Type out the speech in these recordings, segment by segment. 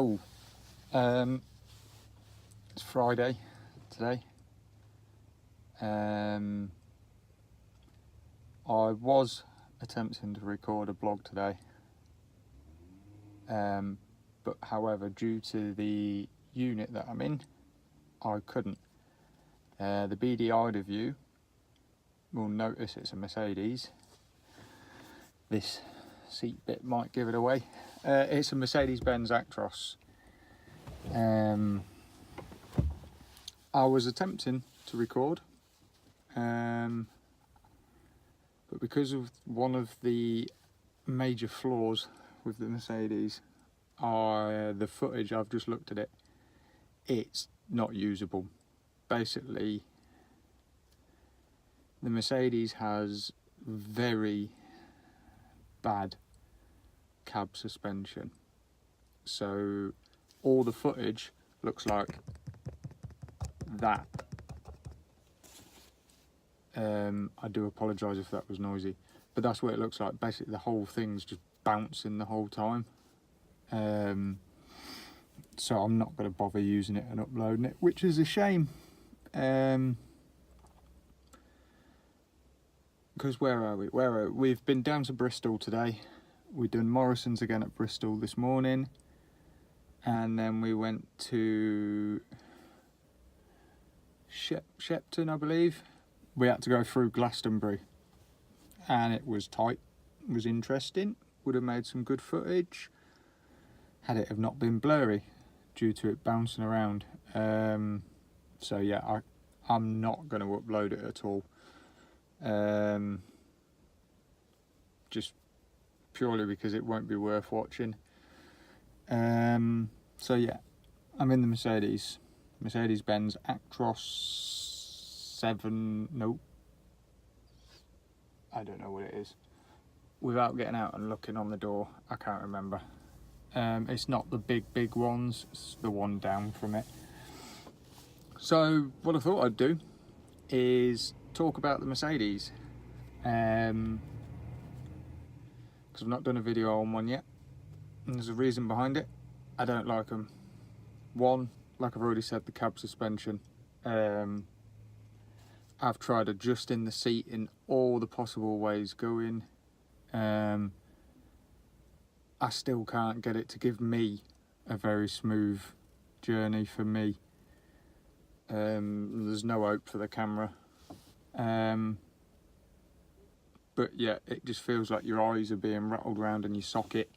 So, it's Friday today. I was attempting to record a blog today, but however, due to the unit that I'm in, I couldn't. The beady-eyed of you will notice it's a Mercedes. This seat bit might give it away. It's a Mercedes-Benz Actros. I was attempting to record, but because of one of the major flaws with the Mercedes, the footage, I've just looked at it, it's not usable. Basically, the Mercedes has very bad cab suspension, so all the footage looks like that. I do apologise if that was noisy, but that's what it looks like. Basically the whole thing's just bouncing the whole time, so I'm not going to bother using it and uploading it, which is a shame, because where are we? We've been down to Bristol today. We've done Morrison's again at Bristol this morning, and then we went to Shepton, I believe. We had to go through Glastonbury, and it was tight. It was interesting. Would have made some good footage had it have not been blurry due to it bouncing around. So yeah, I'm not going to upload it at all, just purely because it won't be worth watching. So yeah, I'm in the Mercedes-Benz Actros 7, no, I don't know what it is. Without getting out and looking on the door, I can't remember. It's not the big ones, it's the one down from it. So what I thought I'd do is talk about the Mercedes, because I've not done a video on one yet, and there's a reason behind it. I don't like them. One, like I've already said, the cab suspension. I've tried adjusting the seat in all the possible ways going. I still can't get it to give me a very smooth journey for me. There's no hope for the camera. But yeah, it just feels like your eyes are being rattled around in your socket.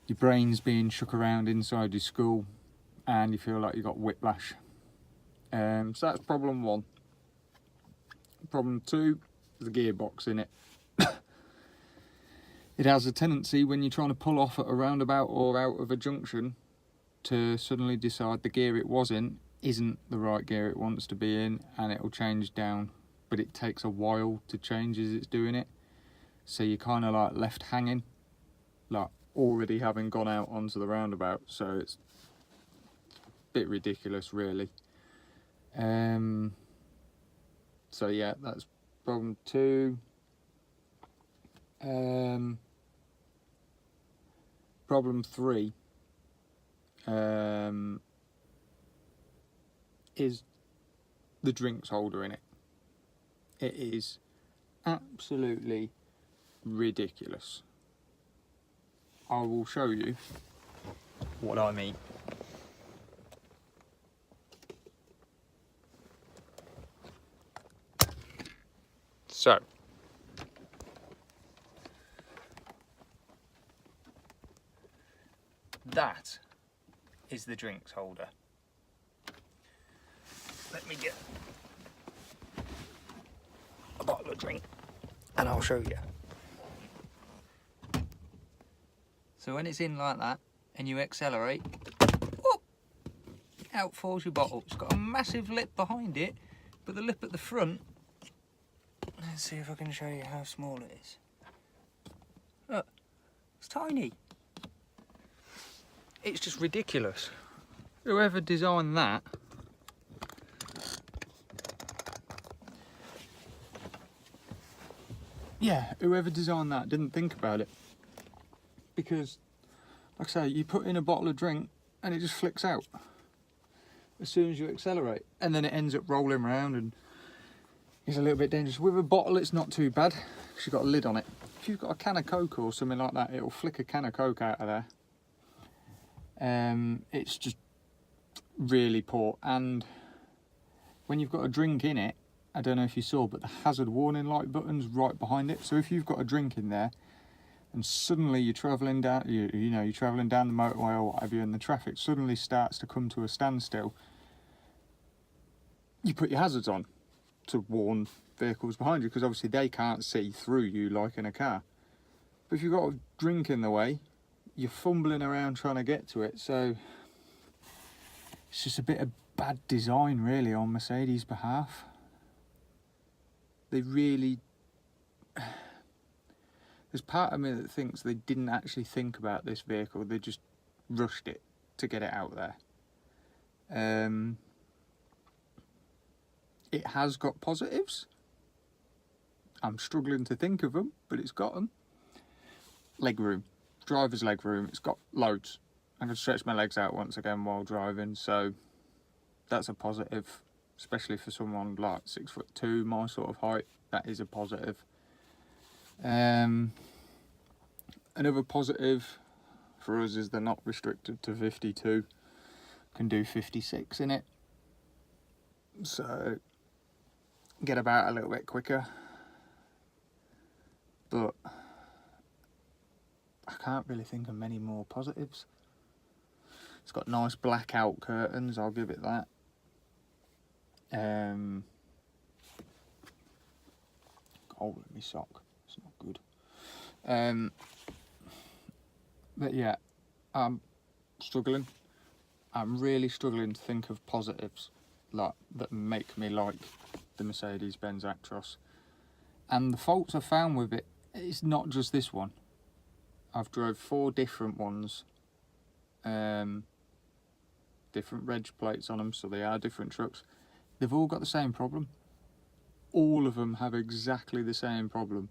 Your brain's being shook around inside your skull, and you feel like you've got whiplash. So that's problem one. Problem two, the gearbox in it. It has a tendency, when you're trying to pull off at a roundabout or out of a junction, to suddenly decide the gear it was in isn't the right gear it wants to be in, and it'll change down, but it takes a while to change as it's doing it. So you're kind of like left hanging, like already having gone out onto the roundabout. So it's a bit ridiculous, really. So yeah, that's problem two. Problem three is the drinks holder in it. It is absolutely ridiculous. I will show you what I mean. So, that is the drinks holder. Let me get a bottle of drink and I'll show you. So when it's in like that and you accelerate, whoop, out falls your bottle. It's got a massive lip behind it, but the lip at the front, let's see if I can show you how small it is. Look, it's tiny. It's just ridiculous. Whoever designed that whoever designed that didn't think about it. Because, like I say, you put in a bottle of drink and it just flicks out as soon as you accelerate, and then it ends up rolling around and is a little bit dangerous. With a bottle, it's not too bad because you've got a lid on it. If you've got a can of Coke or something like that, it'll flick a can of Coke out of there. It's just really poor. And when you've got a drink in it, I don't know if you saw, but the hazard warning light button's right behind it. So if you've got a drink in there and suddenly you're travelling down, you're travelling down the motorway or whatever, and the traffic suddenly starts to come to a standstill, you put your hazards on to warn vehicles behind you, because obviously they can't see through you like in a car. But if you've got a drink in the way, you're fumbling around trying to get to it. So it's just a bit of bad design really on Mercedes' behalf. They really... There's part of me that thinks they didn't actually think about this vehicle, they just rushed it to get it out there. It has got positives. I'm struggling to think of them, but it's got them. Legroom, driver's legroom, it's got loads. I can stretch my legs out once again while driving, so that's a positive, especially for someone like 6'2", my sort of height. That is a positive. Another positive for us is they're not restricted to 52. Can do 56 in it, so get about a little bit quicker. But I can't really think of many more positives. It's got nice blackout curtains, I'll give it that. Hole in my sock, it's not good. But yeah, I'm struggling. I'm really struggling to think of positives like that make me like the Mercedes-Benz Actros. And the faults I found with it, it's not just this one. I've drove 4 different ones, different reg plates on them, so they are different trucks. They've all got the same problem. All of them have exactly the same problem.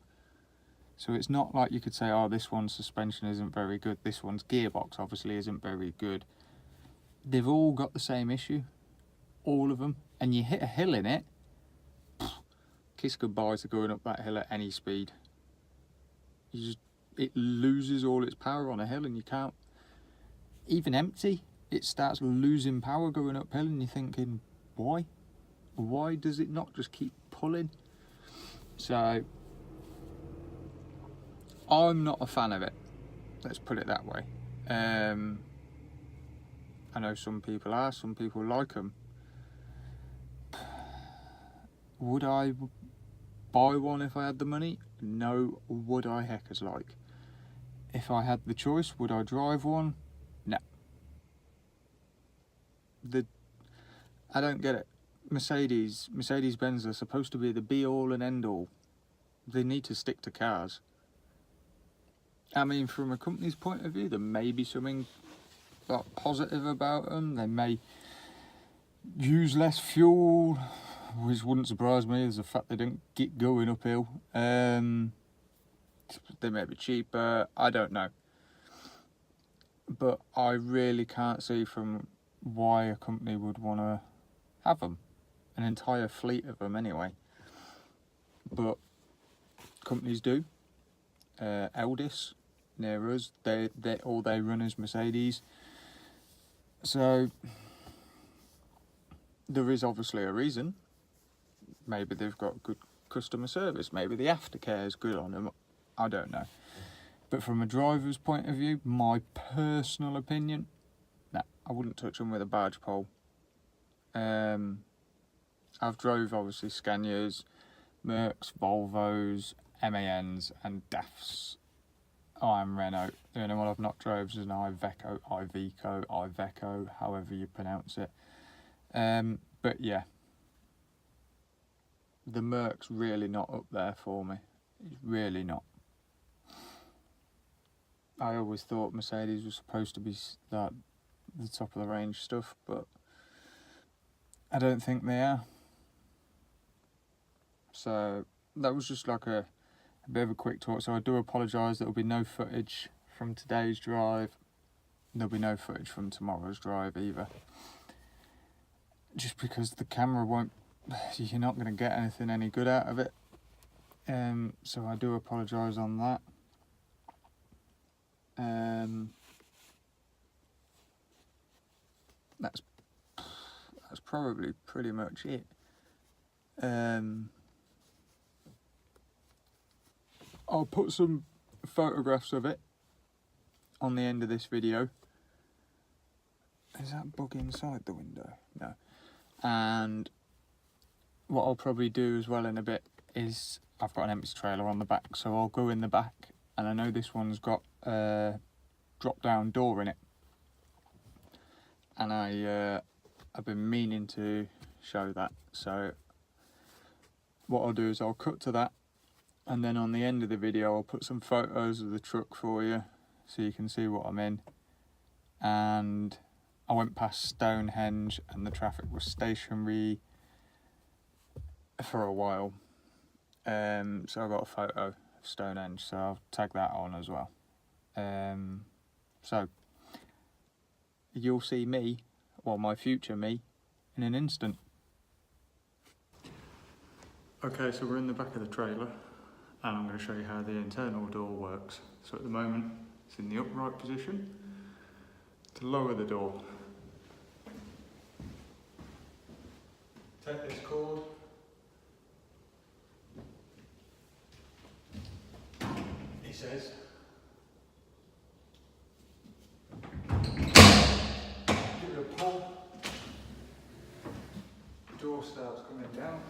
So it's not like you could say, oh, this one's suspension isn't very good, this one's gearbox obviously isn't very good. They've all got the same issue, all of them. And you hit a hill in it, kiss goodbye to going up that hill at any speed. It loses all its power on a hill, and you can't, even empty, it starts losing power going uphill, and you're thinking, why? Why does it not just keep pulling? So I'm not a fan of it, let's put it that way. I know some people are, some people like them. Would I buy one if I had the money? No. Would I heckers like? If I had the choice, would I drive one? No. I don't get it. Mercedes-Benz are supposed to be the be-all and end-all. They need to stick to cars. I mean, from a company's point of view, there may be something positive about them. They may use less fuel, which wouldn't surprise me. There's the fact they don't get going uphill. They may be cheaper. I don't know. But I really can't see from why a company would want to have them. An entire fleet of them anyway. But companies do. Eldis, near us, all they run is Mercedes. So there is obviously a reason. Maybe they've got good customer service. Maybe the aftercare is good on them. I don't know. But from a driver's point of view, my personal opinion, no, I wouldn't touch them with a barge pole. I've drove obviously Scanias, Mercs, Volvos, MANs and DAFs. I'm Renault. The only one I've not drove is an Iveco, however you pronounce it. But yeah, the Merc's really not up there for me. It's really not. I always thought Mercedes was supposed to be the top of the range stuff, but I don't think they are. So that was just like a bit of a quick talk. So I do apologise, there will be no footage from today's drive. there'll be no footage from tomorrow's drive either. Just because the camera won't, you're not going to get anything any good out of it. So I do apologise on that. That's probably pretty much it. I'll put some photographs of it on the end of this video. Is that bug inside the window? No. And what I'll probably do as well in a bit is, I've got an empty trailer on the back, so I'll go in the back, and I know this one's got a drop down door in it, and I've been meaning to show that. So what I'll do is I'll cut to that, and then on the end of the video I'll put some photos of the truck for you so you can see what I'm in. And I went past Stonehenge and the traffic was stationary for a while, so I got a photo of Stonehenge, so I'll tag that on as well. So you'll see me, well, my future me, in an instant. Okay, so we're in the back of the trailer, and I'm going to show you how the internal door works. So at the moment it's in the upright position. To lower the door, take this cord, he says, give it a pull, the door starts coming down.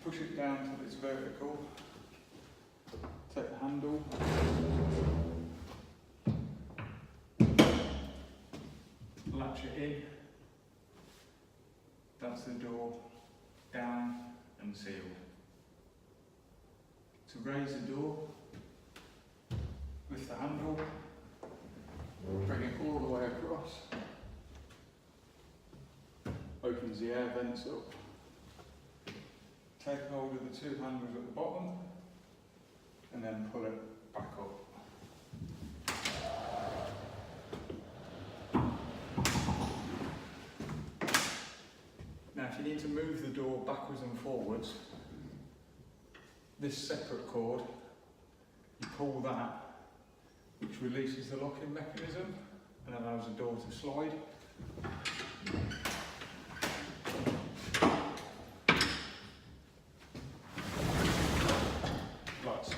Push it down till it's vertical, take the handle, latch it in, that's the door down and sealed. To raise the door, lift the handle, bring it all the way across, opens the air vents up, take hold of the two handles at the bottom and then pull it back up. Now if you need to move the door backwards and forwards, this separate cord, you pull that, which releases the locking mechanism and allows the door to slide. Like so.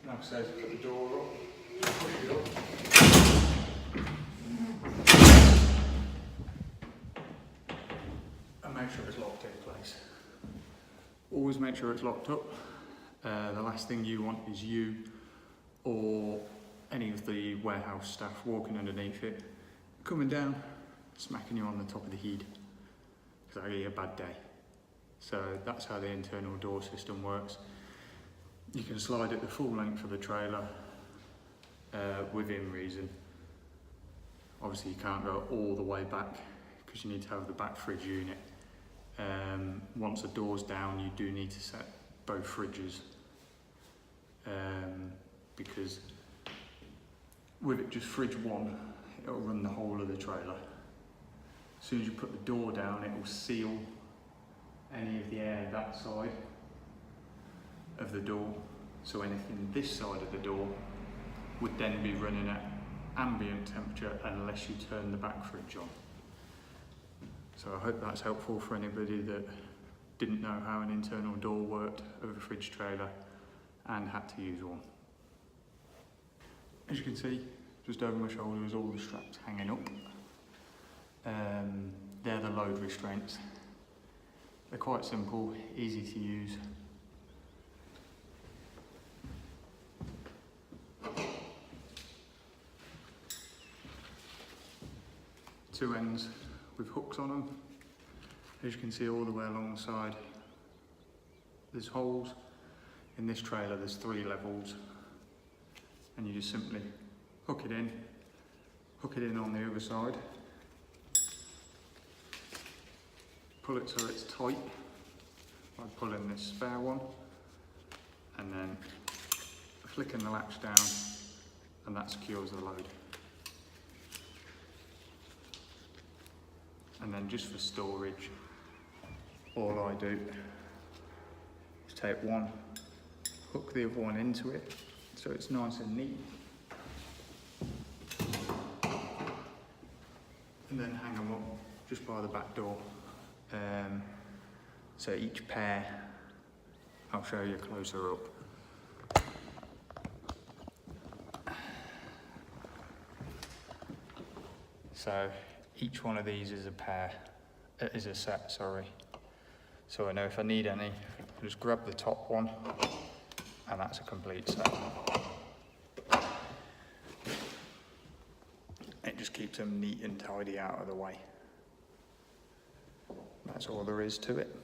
Now says put the door up, push it up. Make sure it's locked in place. Always make sure it's locked up. The last thing you want is you or any of the warehouse staff walking underneath it, coming down, smacking you on the top of the head, because that'll be a bad day. So that's how the internal door system works. You can slide it the full length of the trailer within reason. Obviously you can't go all the way back because you need to have the back fridge unit. Once the door's down, you do need to set both fridges because with it just fridge one, it'll run the whole of the trailer. As soon as you put the door down, it will seal any of the air that side of the door, so anything this side of the door would then be running at ambient temperature unless you turn the back fridge on. So I hope that's helpful for anybody that didn't know how an internal door worked of a fridge trailer and had to use one. As you can see, just over my shoulder is all the straps hanging up. They're the load restraints. They're quite simple, easy to use. Two ends with hooks on them. As you can see all the way along the side, there's holes. In this trailer there's 3 levels, and you just simply hook it in, hook it in on the other side, pull it so it's tight by pulling this spare one, and then flicking the latch down, and that secures the load. And then just for storage, all I do is take one, hook the other one into it so it's nice and neat, and then hang them up just by the back door. So each pair, I'll show you closer up. So each one of these is a pair, is a set, sorry. So I know if I need any, I just grab the top one, and that's a complete set. It just keeps them neat and tidy out of the way. That's all there is to it.